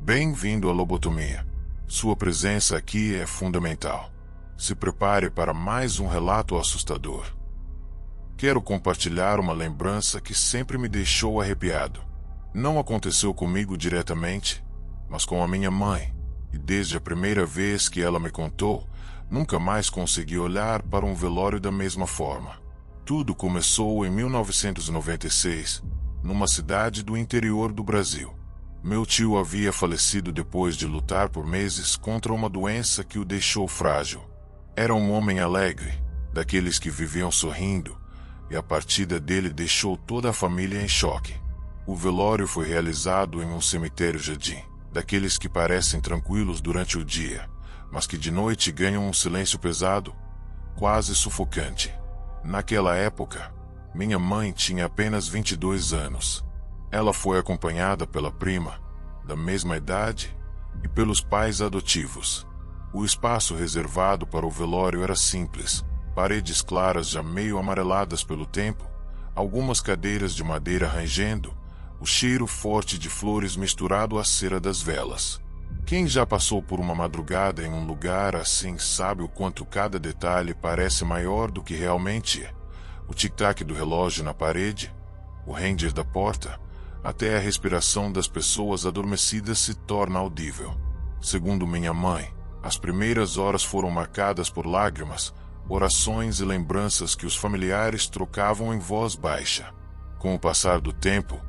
Bem-vindo à lobotomia. Sua presença aqui é fundamental. Se prepare para mais um relato assustador. Quero compartilhar uma lembrança que sempre me deixou arrepiado. Não aconteceu comigo diretamente, mas com a minha mãe, e desde a primeira vez que ela me contou, nunca mais consegui olhar para um velório da mesma forma. Tudo começou em 1996, numa cidade do interior do Brasil. Meu tio havia falecido depois de lutar por meses contra uma doença que o deixou frágil. Era um homem alegre, daqueles que viviam sorrindo, e a partida dele deixou toda a família em choque. O velório foi realizado em um cemitério-jardim, daqueles que parecem tranquilos durante o dia, mas que de noite ganham um silêncio pesado, quase sufocante. Naquela época, minha mãe tinha apenas 22 anos. Ela foi acompanhada pela prima, da mesma idade, e pelos pais adotivos. O espaço reservado para o velório era simples, paredes claras já meio amareladas pelo tempo, algumas cadeiras de madeira rangendo, o cheiro forte de flores misturado à cera das velas. Quem já passou por uma madrugada em um lugar assim sabe o quanto cada detalhe parece maior do que realmente é. O tic-tac do relógio na parede, o ranger da porta, até a respiração das pessoas adormecidas se torna audível. Segundo minha mãe, as primeiras horas foram marcadas por lágrimas, orações e lembranças que os familiares trocavam em voz baixa. Com o passar do tempo,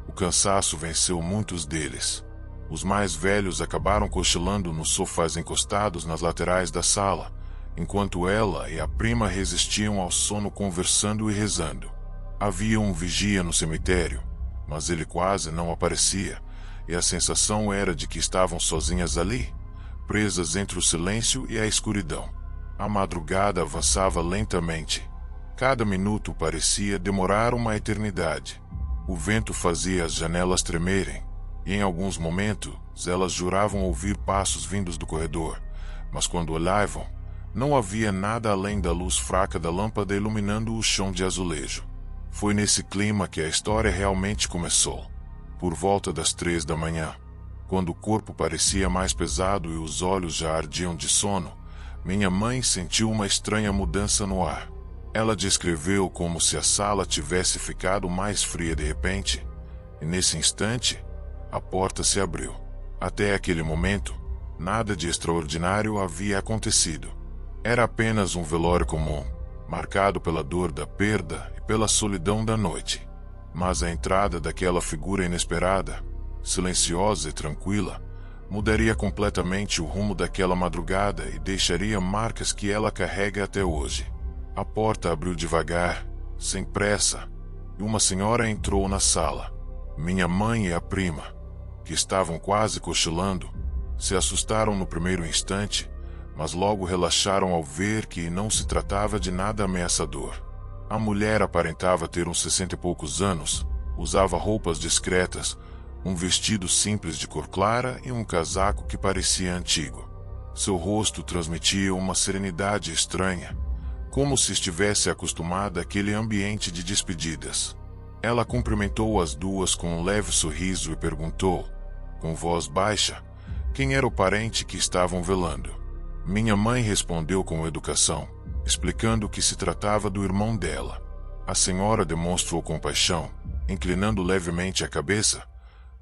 o cansaço venceu muitos deles. Os mais velhos acabaram cochilando nos sofás encostados nas laterais da sala, enquanto ela e a prima resistiam ao sono conversando e rezando. Havia um vigia no cemitério, mas ele quase não aparecia, e a sensação era de que estavam sozinhas ali, presas entre o silêncio e a escuridão. A madrugada avançava lentamente. Cada minuto parecia demorar uma eternidade. O vento fazia as janelas tremerem, e em alguns momentos elas juravam ouvir passos vindos do corredor, mas quando olhavam, não havia nada além da luz fraca da lâmpada iluminando o chão de azulejo. Foi nesse clima que a história realmente começou. Por volta das 3 da manhã, quando o corpo parecia mais pesado e os olhos já ardiam de sono, minha mãe sentiu uma estranha mudança no ar. Ela descreveu como se a sala tivesse ficado mais fria de repente, e nesse instante, a porta se abriu. Até aquele momento, nada de extraordinário havia acontecido. Era apenas um velório comum, marcado pela dor da perda e pela solidão da noite. Mas a entrada daquela figura inesperada, silenciosa e tranquila, mudaria completamente o rumo daquela madrugada e deixaria marcas que ela carrega até hoje. A porta abriu devagar, sem pressa, e uma senhora entrou na sala. Minha mãe e a prima, que estavam quase cochilando, se assustaram no primeiro instante, mas logo relaxaram ao ver que não se tratava de nada ameaçador. A mulher aparentava ter uns 60 e poucos anos, usava roupas discretas, um vestido simples de cor clara e um casaco que parecia antigo. Seu rosto transmitia uma serenidade estranha, como se estivesse acostumada àquele ambiente de despedidas. Ela cumprimentou as duas com um leve sorriso e perguntou, com voz baixa, quem era o parente que estavam velando. Minha mãe respondeu com educação, explicando que se tratava do irmão dela. A senhora demonstrou compaixão, inclinando levemente a cabeça,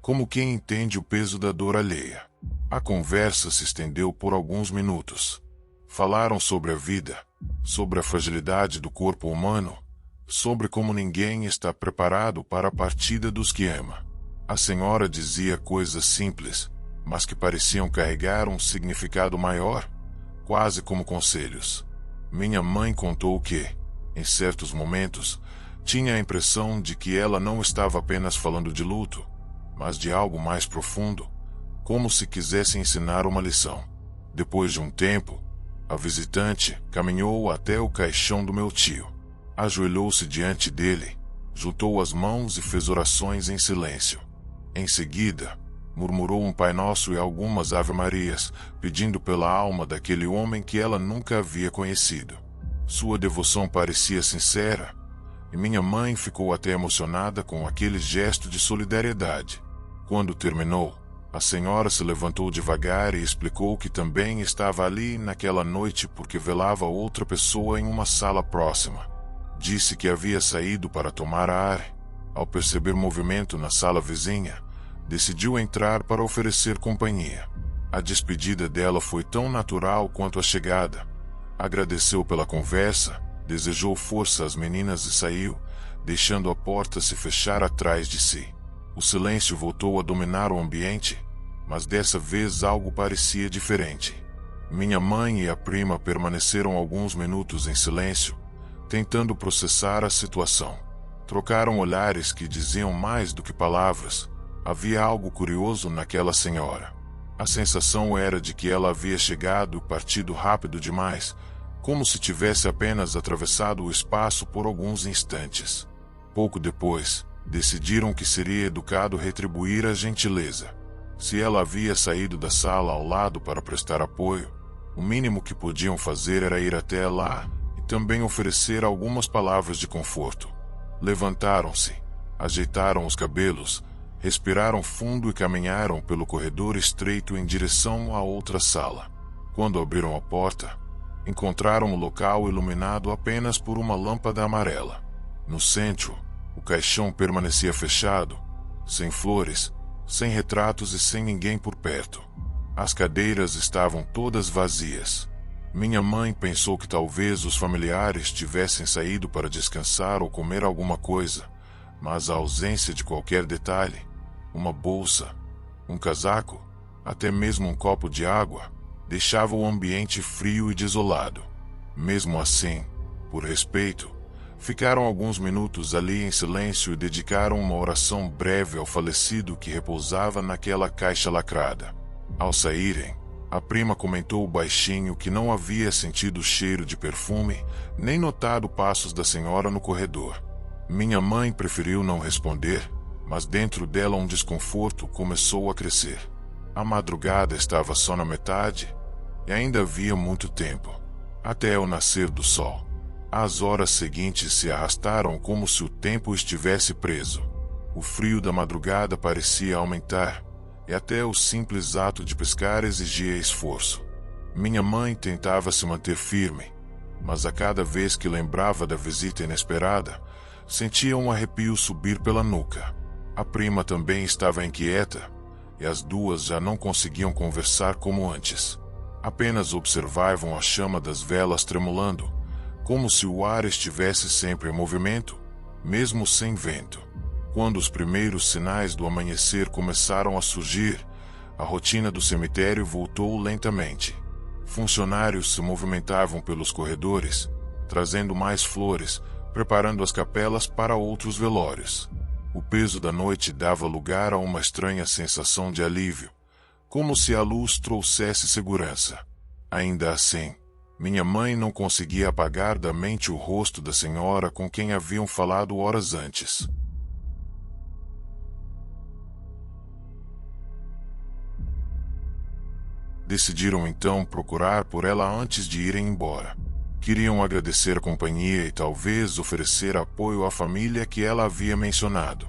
como quem entende o peso da dor alheia. A conversa se estendeu por alguns minutos. Falaram sobre a vida, sobre a fragilidade do corpo humano, sobre como ninguém está preparado para a partida dos que ama. A senhora dizia coisas simples, mas que pareciam carregar um significado maior, quase como conselhos. Minha mãe contou que, em certos momentos, tinha a impressão de que ela não estava apenas falando de luto, mas de algo mais profundo, como se quisesse ensinar uma lição. Depois de um tempo, a visitante caminhou até o caixão do meu tio. Ajoelhou-se diante dele, juntou as mãos e fez orações em silêncio. Em seguida, murmurou um Pai Nosso e algumas Ave-Marias, pedindo pela alma daquele homem que ela nunca havia conhecido. Sua devoção parecia sincera, e minha mãe ficou até emocionada com aquele gesto de solidariedade. Quando terminou, A senhora se levantou devagar e explicou que também estava ali naquela noite porque velava outra pessoa em uma sala próxima. Disse que havia saído para tomar ar. Ao perceber movimento na sala vizinha, decidiu entrar para oferecer companhia. A despedida dela foi tão natural quanto a chegada. Agradeceu pela conversa, desejou força às meninas e saiu, deixando a porta se fechar atrás de si. O silêncio voltou a dominar o ambiente, mas dessa vez algo parecia diferente. Minha mãe e a prima permaneceram alguns minutos em silêncio, tentando processar a situação. Trocaram olhares que diziam mais do que palavras. Havia algo curioso naquela senhora. A sensação era de que ela havia chegado e partido rápido demais, como se tivesse apenas atravessado o espaço por alguns instantes. Pouco depois, decidiram que seria educado retribuir a gentileza. Se ela havia saído da sala ao lado para prestar apoio, o mínimo que podiam fazer era ir até lá e também oferecer algumas palavras de conforto. Levantaram-se, ajeitaram os cabelos, respiraram fundo e caminharam pelo corredor estreito em direção à outra sala. Quando abriram a porta, encontraram o local iluminado apenas por uma lâmpada amarela. No centro, o caixão permanecia fechado, sem flores, sem retratos e sem ninguém por perto. As cadeiras estavam todas vazias. Minha mãe pensou que talvez os familiares tivessem saído para descansar ou comer alguma coisa, mas a ausência de qualquer detalhe, uma bolsa, um casaco, até mesmo um copo de água, deixava o ambiente frio e desolado. Mesmo assim, por respeito, ficaram alguns minutos ali em silêncio e dedicaram uma oração breve ao falecido que repousava naquela caixa lacrada. Ao saírem, a prima comentou baixinho que não havia sentido o cheiro de perfume, nem notado passos da senhora no corredor. Minha mãe preferiu não responder, mas dentro dela um desconforto começou a crescer. A madrugada estava só na metade, e ainda havia muito tempo, até o nascer do sol. As horas seguintes se arrastaram como se o tempo estivesse preso. O frio da madrugada parecia aumentar, e até o simples ato de pescar exigia esforço. Minha mãe tentava se manter firme, mas a cada vez que lembrava da visita inesperada, sentia um arrepio subir pela nuca. A prima também estava inquieta, e as duas já não conseguiam conversar como antes. Apenas observavam a chama das velas tremulando, como se o ar estivesse sempre em movimento, mesmo sem vento. Quando os primeiros sinais do amanhecer começaram a surgir, a rotina do cemitério voltou lentamente. Funcionários se movimentavam pelos corredores, trazendo mais flores, preparando as capelas para outros velórios. O peso da noite dava lugar a uma estranha sensação de alívio, como se a luz trouxesse segurança. Ainda assim, minha mãe não conseguia apagar da mente o rosto da senhora com quem haviam falado horas antes. Decidiram então procurar por ela antes de irem embora. Queriam agradecer a companhia e talvez oferecer apoio à família que ela havia mencionado.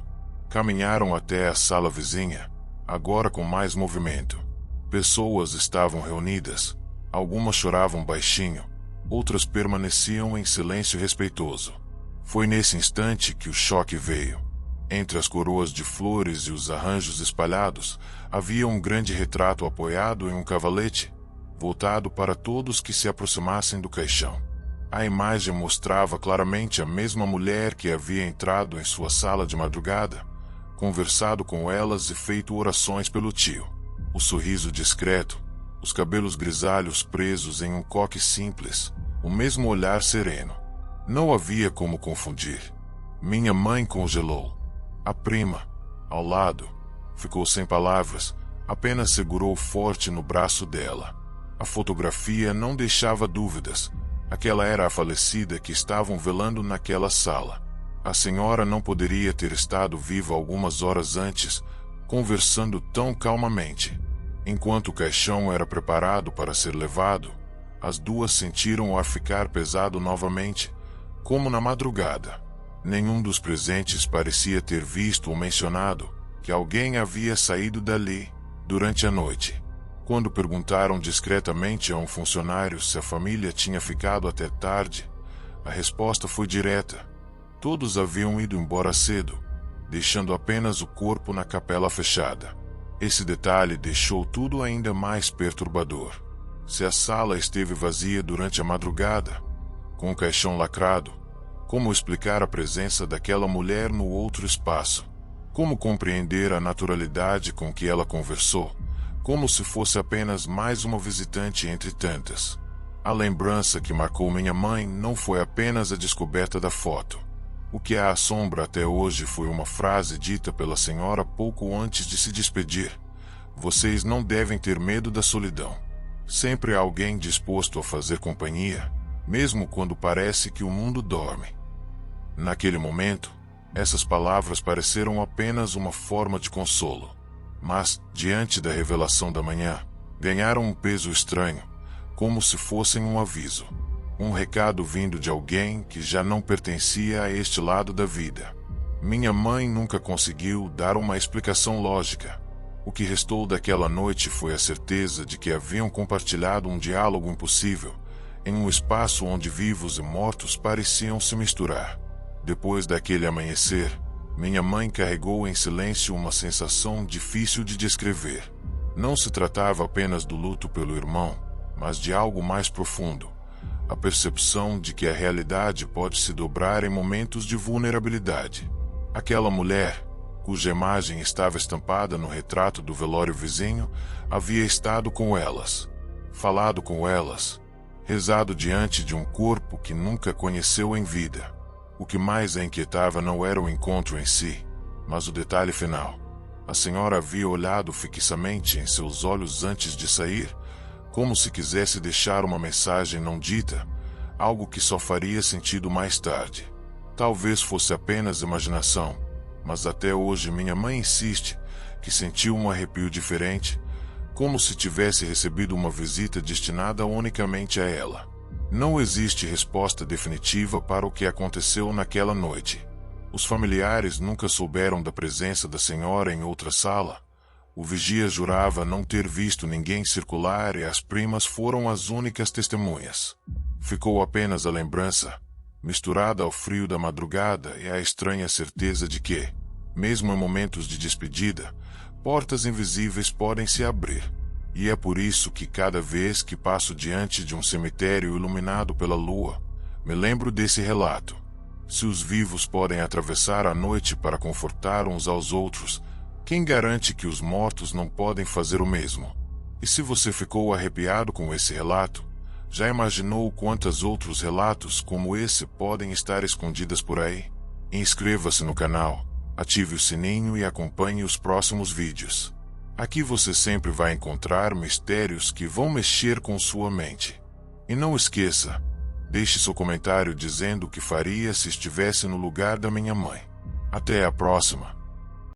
Caminharam até a sala vizinha, agora com mais movimento. Pessoas estavam reunidas. Algumas choravam baixinho, outras permaneciam em silêncio respeitoso. Foi nesse instante que o choque veio. Entre as coroas de flores e os arranjos espalhados, havia um grande retrato apoiado em um cavalete, voltado para todos que se aproximassem do caixão. A imagem mostrava claramente a mesma mulher que havia entrado em sua sala de madrugada, conversado com elas e feito orações pelo tio. O sorriso discreto, os cabelos grisalhos presos em um coque simples, o mesmo olhar sereno. Não havia como confundir. Minha mãe congelou. A prima, ao lado, ficou sem palavras, apenas segurou forte no braço dela. A fotografia não deixava dúvidas. Aquela era a falecida que estavam velando naquela sala. A senhora não poderia ter estado viva algumas horas antes, conversando tão calmamente. Enquanto o caixão era preparado para ser levado, as duas sentiram o ar ficar pesado novamente, como na madrugada. Nenhum dos presentes parecia ter visto ou mencionado que alguém havia saído dali, Durante a noite, quando perguntaram discretamente a um funcionário se a família tinha ficado até tarde, a resposta foi direta. Todos haviam ido embora cedo, deixando apenas o corpo na capela fechada. Esse detalhe deixou tudo ainda mais perturbador. Se a sala esteve vazia durante a madrugada, com o caixão lacrado, como explicar a presença daquela mulher no outro espaço? Como compreender a naturalidade com que ela conversou, como se fosse apenas mais uma visitante entre tantas? A lembrança que marcou minha mãe não foi apenas a descoberta da foto. O que a assombra até hoje foi uma frase dita pela senhora pouco antes de se despedir: "Vocês não devem ter medo da solidão. Sempre há alguém disposto a fazer companhia, mesmo quando parece que o mundo dorme." Naquele momento, essas palavras pareceram apenas uma forma de consolo. Mas, diante da revelação da manhã, ganharam um peso estranho, como se fossem um aviso. Um recado vindo de alguém que já não pertencia a este lado da vida. Minha mãe nunca conseguiu dar uma explicação lógica. O que restou daquela noite foi a certeza de que haviam compartilhado um diálogo impossível, em um espaço onde vivos e mortos pareciam se misturar. Depois daquele amanhecer, minha mãe carregou em silêncio uma sensação difícil de descrever. Não se tratava apenas do luto pelo irmão, mas de algo mais profundo. A percepção de que a realidade pode se dobrar em momentos de vulnerabilidade. Aquela mulher, cuja imagem estava estampada no retrato do velório vizinho, havia estado com elas, falado com elas, rezado diante de um corpo que nunca conheceu em vida. O que mais a inquietava não era o encontro em si, mas o detalhe final. A senhora havia olhado fixamente em seus olhos antes de sair, como se quisesse deixar uma mensagem não dita, algo que só faria sentido mais tarde. Talvez fosse apenas imaginação, mas até hoje minha mãe insiste que sentiu um arrepio diferente, como se tivesse recebido uma visita destinada unicamente a ela. Não existe resposta definitiva para o que aconteceu naquela noite. Os familiares nunca souberam da presença da senhora em outra sala. O vigia jurava não ter visto ninguém circular e as primas foram as únicas testemunhas. Ficou apenas a lembrança, misturada ao frio da madrugada e a estranha certeza de que, mesmo em momentos de despedida, portas invisíveis podem se abrir. E é por isso que cada vez que passo diante de um cemitério iluminado pela lua, me lembro desse relato. Se os vivos podem atravessar a noite para confortar uns aos outros, quem garante que os mortos não podem fazer o mesmo? E se você ficou arrepiado com esse relato, já imaginou quantos outros relatos como esse podem estar escondidos por aí? Inscreva-se no canal, ative o sininho e acompanhe os próximos vídeos. Aqui você sempre vai encontrar mistérios que vão mexer com sua mente. E não esqueça, deixe seu comentário dizendo o que faria se estivesse no lugar da minha mãe. Até a próxima!